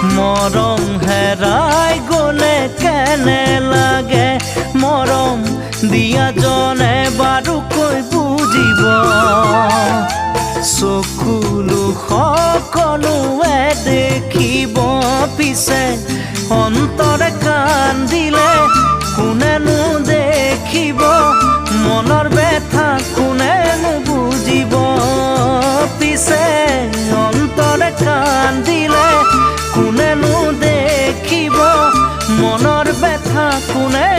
মৰম হেৰাই গ'লে কেনে লাগে, মৰম দিয়াজনে বাৰুকৈ বুজিব। চকুলো সকলোৱে দেখিব, পিছে অন্তৰে কান্দিলে কোনেনো দেখিব, মনৰ ব্যথা কোনেনো বুজিব। পিছে অন্তৰে কান্দিলে কোনেনো দেখিব, মনৰ ব্যথা কোনে